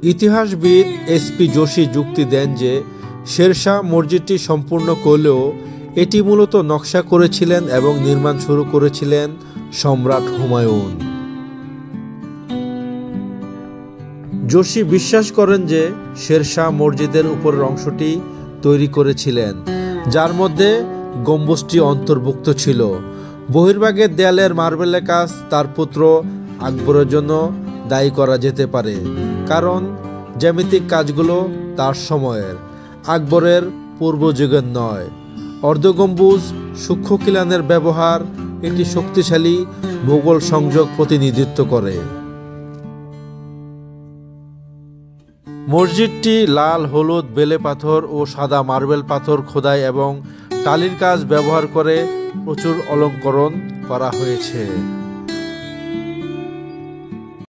ইতিহাসবিদ এসপি যোশী যুক্তি দেন যে শেরশাহ মসজিদটি সম্পূর্ণ করলেও এটি মূলত নকশা করেছিলেন এবং নির্মাণ শুরু করেছিলেন সম্রাট হুমায়ুন। যোশী বিশ্বাস করেন যে শেরশাহ মসজিদের উপরের অংশটি তৈরি করেছিলেন, যার মধ্যে গম্বুজটি অন্তর্ভুক্ত ছিল। বহির্ভাগের দেয়ালের মার্বেলের কাজ তার পুত্র আকবরের জন্য দায়ী করা যেতে পারে, কারণ জ্যামিতিক কাজগুলো তার সময়ের, আকবরের পূর্বযুগের নয়। অর্ধগম্বুজ সূক্ষ্ম খিলানের ব্যবহার একটি শক্তিশালী মোগল সংযোগ প্রতিনিধিত্ব করে। মসজিদটি লাল, হলুদ, বেলে পাথর ও সাদা মার্বেল পাথর খোদাই এবং টালির কাজ ব্যবহার করে প্রচুর অলঙ্করণ করা হয়েছে।